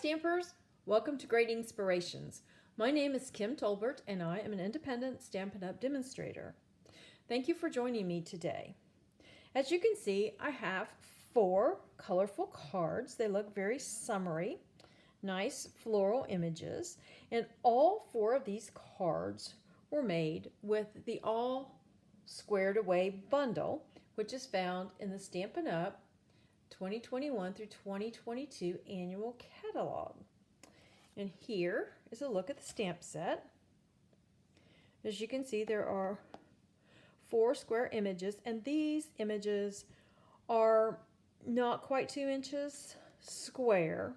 Stampers! Welcome to Great Inspirations. My name is Kim Tolbert and I am an independent Stampin' Up! Demonstrator. Thank you for joining me today. As you can see, I have 4 colorful cards. They look very summery, nice floral images, and all 4 of these cards were made with the All Squared Away bundle, which is found in the Stampin' Up! 2021 through 2022 annual catalog. And here is a look at the stamp set. As you can see, there are 4 square images, and these images are not quite 2 inches square,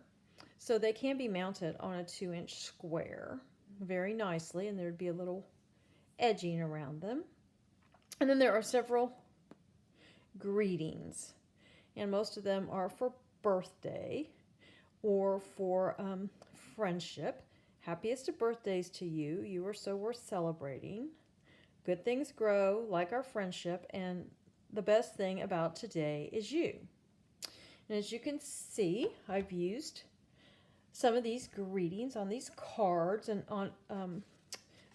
so they can be mounted on a 2-inch square very nicely, and there'd be a little edging around them. And then there are several greetings, and most of them are for birthday or for friendship. Happiest of birthdays to you. You are so worth celebrating. Good things grow like our friendship, and the best thing about today is you. And as you can see, I've used some of these greetings on these cards, and on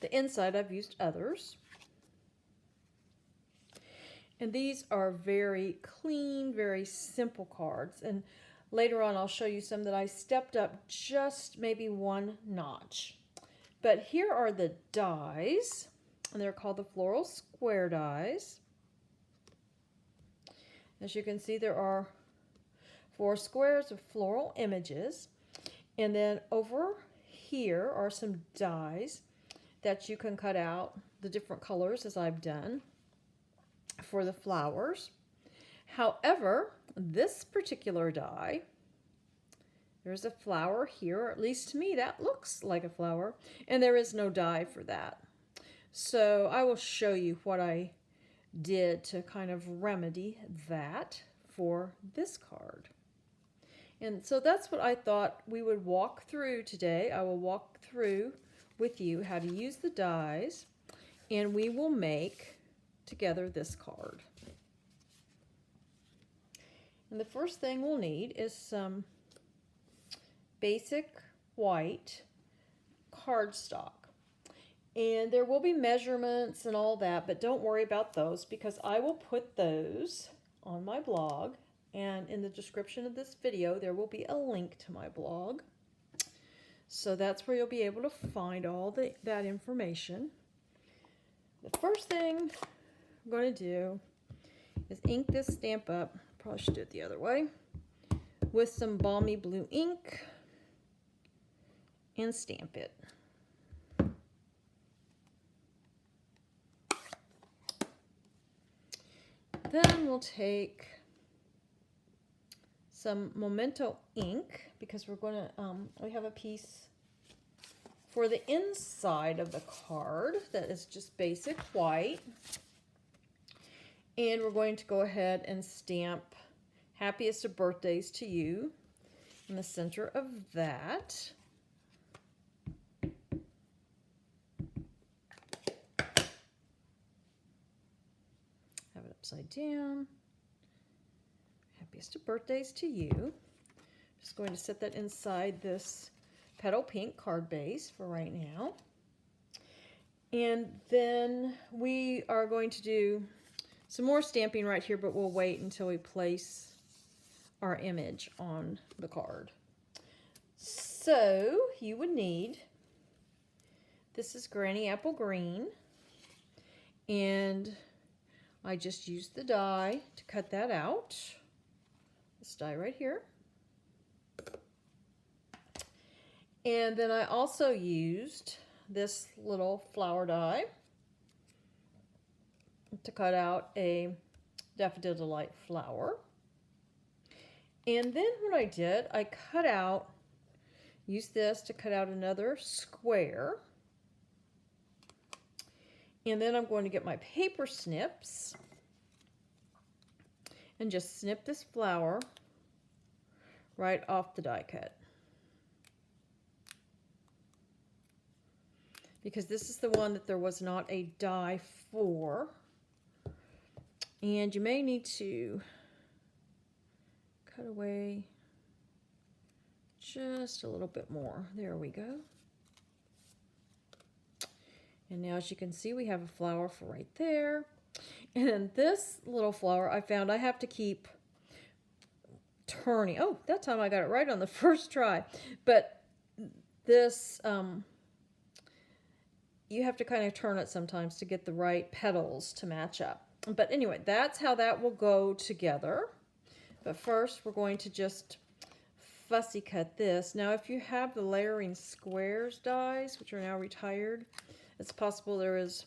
the inside I've used others. And these are very clean, very simple cards. And later on I'll show you some that I stepped up just maybe 1 notch. But here are the dies, and they're called the Floral Square Dies. As you can see, there are 4 squares of floral images. And then over here are some dies that you can cut out the different colors as I've done for the flowers. However, this particular die, there's a flower here, or at least to me that looks like a flower, and there is no die for that. So I will show you what I did to kind of remedy that for this card. And so that's what I thought we would walk through today. I will walk through with you how to use the dies, and we will make together this card. And the first thing we'll need is some basic white cardstock. And there will be measurements and all that, but don't worry about those because I will put those on my blog, and in the description of this video there will be a link to my blog. So that's where you'll be able to find all that information. The first thing I'm going to do is ink this stamp up. Probably should do it the other way, with some balmy blue ink and stamp it. Then we'll take some Memento ink because we're going to, we have a piece for the inside of the card that is just basic white. And we're going to go ahead and stamp happiest of birthdays to you in the center of that. Have it upside down. Happiest of birthdays to you. Just going to set that inside this petal pink card base for right now. And then we are going to do some more stamping right here, but we'll wait until we place our image on the card. So you would need, this is Granny Apple Green, and I just used the die to cut that out. This die right here. And then I also used this little flower die to cut out a Daffodil Delight flower. And then what I did, I cut out, used this to cut out another square. And then I'm going to get my paper snips and just snip this flower right off the die cut. Because this is the one that there was not a die for. And you may need to cut away just a little bit more. There we go. And now, as you can see, we have a flower for right there. And this little flower I found I have to keep turning. Oh, that time I got it right on the first try. But this, you have to kind of turn it sometimes to get the right petals to match up. But anyway, that's how that will go together. But first, we're going to just fussy cut this. Now, if you have the Layering Squares dies, which are now retired, it's possible there is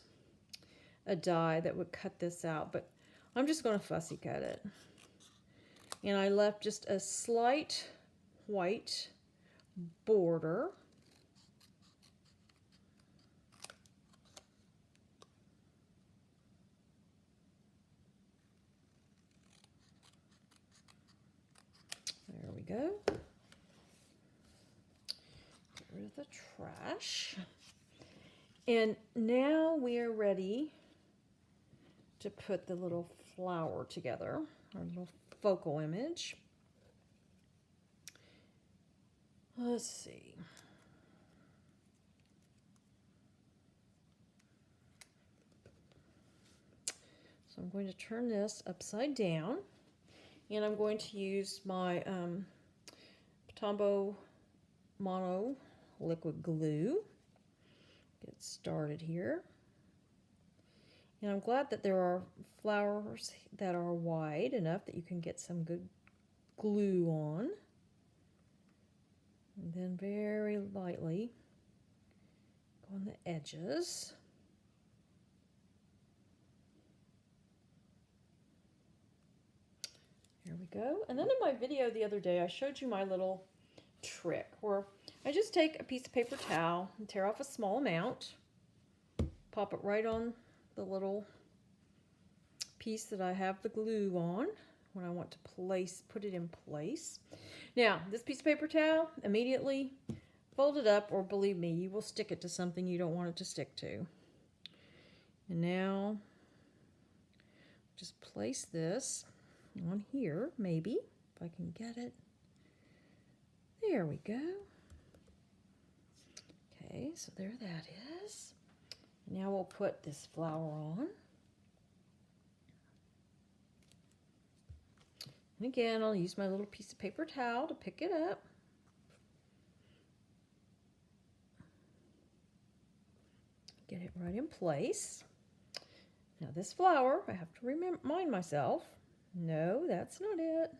a die that would cut this out, but I'm just going to fussy cut it. And I left just a slight white border. There we go. Get rid of the trash. And now we are ready to put the little flower together, our little focal image. Let's see. So I'm going to turn this upside down, and I'm going to use my Tombow Mono liquid glue. Get started here. And I'm glad that there are flowers that are wide enough that you can get some good glue on. And then very lightly go on the edges. There we go. And then in my video the other day, I showed you my little trick where I just take a piece of paper towel and tear off a small amount, pop it right on the little piece that I have the glue on when I want to put it in place. Now, this piece of paper towel, immediately fold it up, or believe me, you will stick it to something you don't want it to stick to. And now, just place this on here, maybe, if I can get it. There we go. Okay, so there that is. Now we'll put this flower on. And again, I'll use my little piece of paper towel to pick it up. Get it right in place. Now this flower, I have to remind myself, no, that's not it.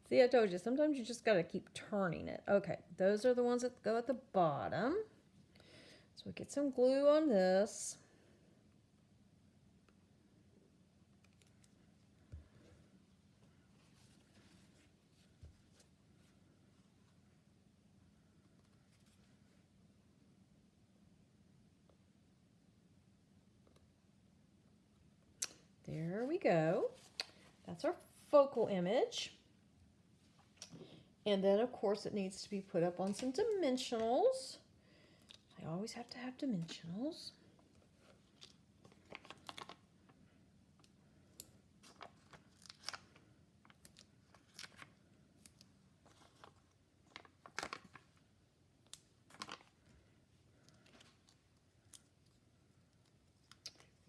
See, I told you, sometimes you just got to keep turning it. Okay, those are the ones that go at the bottom. So we get some glue on this. There we go. That's our focal image. And then, of course, it needs to be put up on some dimensionals. I always have to have dimensionals.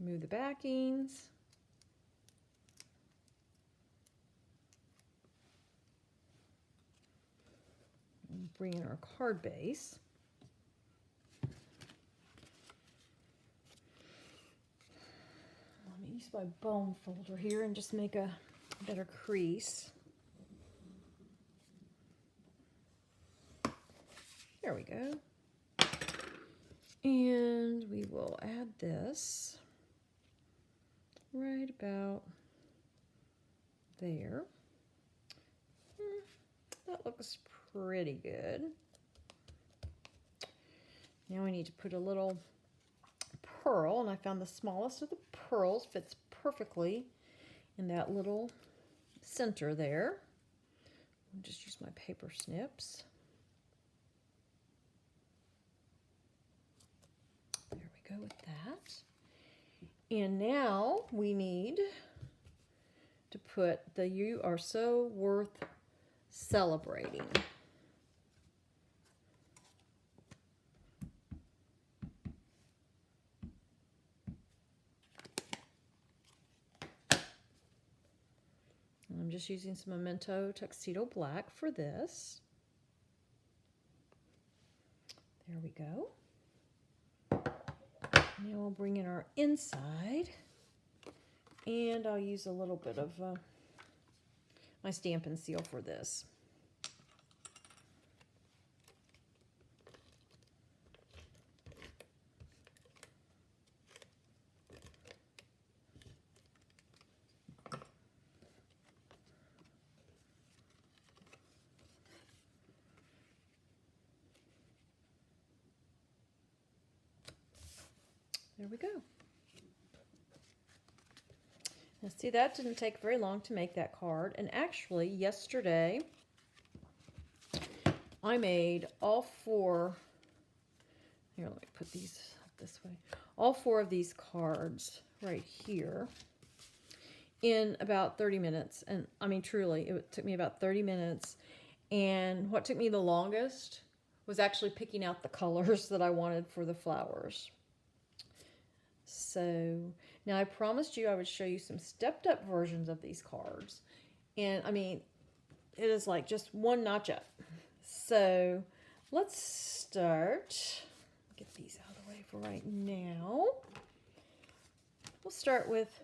Remove the backings. Bring in our card base. Let me use my bone folder here and just make a better crease. There we go. And we will add this right about there. That looks pretty good. Now we need to put a little pearl, and I found the smallest of the pearls fits perfectly in that little center there. I'll just use my paper snips. There we go with that. And now we need to put the You Are So Worth celebrating. And I'm just using some Memento Tuxedo Black for this. There we go. Now we'll bring in our inside, and I'll use a little bit of my Stampin' Seal for this. There we go. Now see, that didn't take very long to make that card. And actually, yesterday, I made all four, here, let me put these up this way, all four of these cards right here in about 30 minutes. And I mean, truly, it took me about 30 minutes. And what took me the longest was actually picking out the colors that I wanted for the flowers. So now I promised you I would show you some stepped up versions of these cards. And I mean, it is like just one notch up. So let's start. Get these out of the way for right now. We'll start with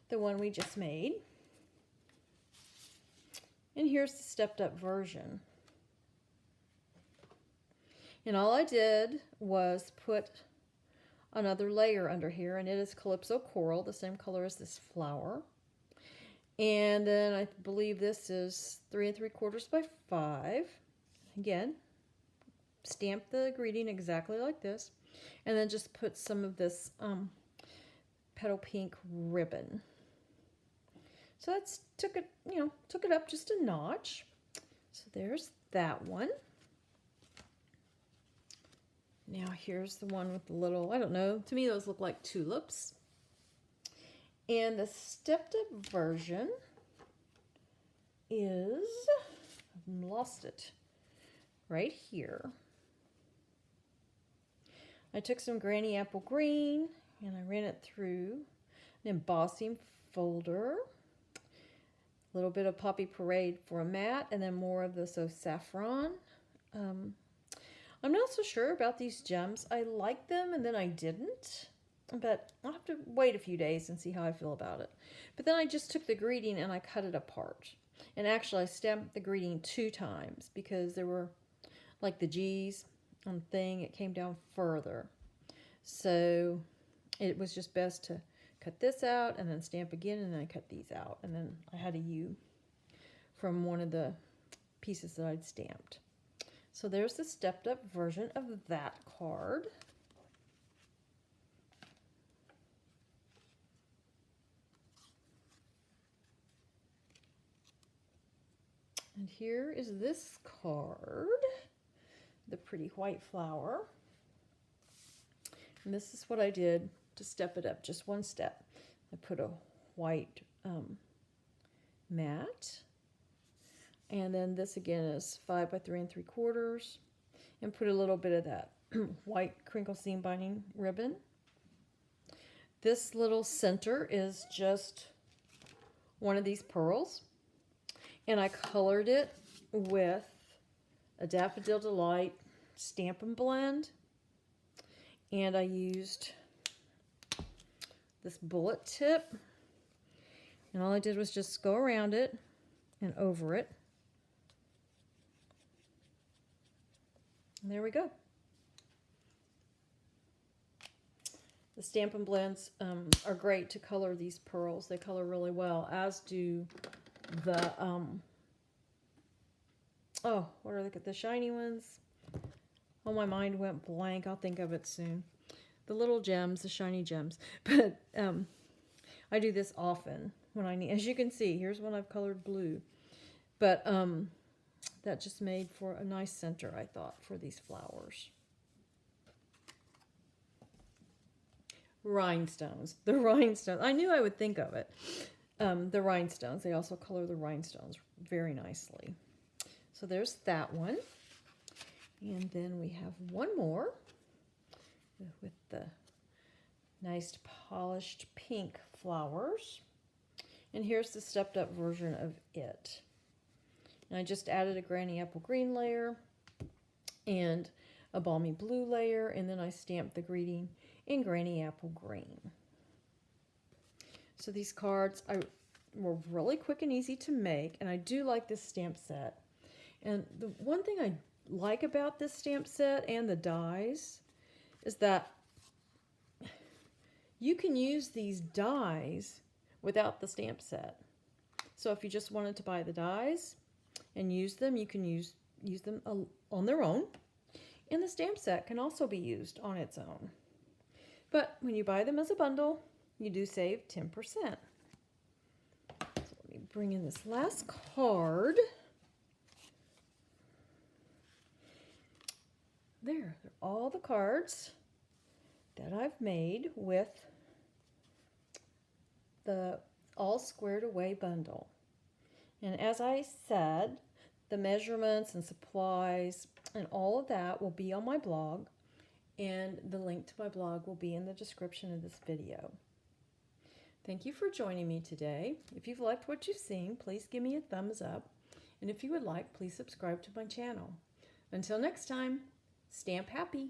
the one we just made. And here's the stepped up version. And all I did was put another layer under here, and it is Calypso Coral, the same color as this flower. And then I believe this is 3 3/4 by 5. Again, stamp the greeting exactly like this, and then just put some of this petal pink ribbon. So that's took it up just a notch. So there's that one. Now here's the one with the little, I don't know, to me those look like tulips. And the stepped up version is, I've lost it, right here. I took some Granny Apple Green and I ran it through an embossing folder. A little bit of Poppy Parade for a matte, and then more of this saffron. I'm not so sure about these gems. I like them and then I didn't, but I'll have to wait a few days and see how I feel about it. But then I just took the greeting and I cut it apart. And actually I stamped the greeting 2 times because there were like the G's on the thing, it came down further. So it was just best to cut this out and then stamp again, and then I cut these out. And then I had a U from one of the pieces that I'd stamped. So there's the stepped up version of that card. And here is this card, the pretty white flower. And this is what I did to step it up, just one step. I put a white matte. And then this again is 5 by 3 3/4, and put a little bit of that white crinkle seam binding ribbon. This little center is just one of these pearls, and I colored it with a Daffodil Delight Stampin' Blend, and I used this bullet tip, and all I did was just go around it and over it. And there we go. The Stampin' Blends are great to color these pearls. They color really well, as do the, oh, what are the shiny ones? Oh, my mind went blank. I'll think of it soon. The little gems, the shiny gems. But I do this often when I need, as you can see, here's one I've colored blue. But that just made for a nice center, I thought, for these flowers. Rhinestones. The rhinestones. I knew I would think of it. The rhinestones. They also color the rhinestones very nicely. So there's that one. And then we have one more with the nice polished pink flowers. And here's the stepped up version of it. And I just added a granny apple green layer and a balmy blue layer, and then I stamped the greeting in granny apple green. So these cards were really quick and easy to make, and I do like this stamp set. And the one thing I like about this stamp set and the dies is that you can use these dies without the stamp set. So if you just wanted to buy the dies and use them, you can use them on their own. And the stamp set can also be used on its own. But when you buy them as a bundle, you do save 10%. So let me bring in this last card. There, they're all the cards that I've made with the All Squared Away bundle. And as I said, the measurements and supplies and all of that will be on my blog, and the link to my blog will be in the description of this video. Thank you for joining me today. If you've liked what you've seen, please give me a thumbs up, and if you would like, please subscribe to my channel. Until next time, stamp happy!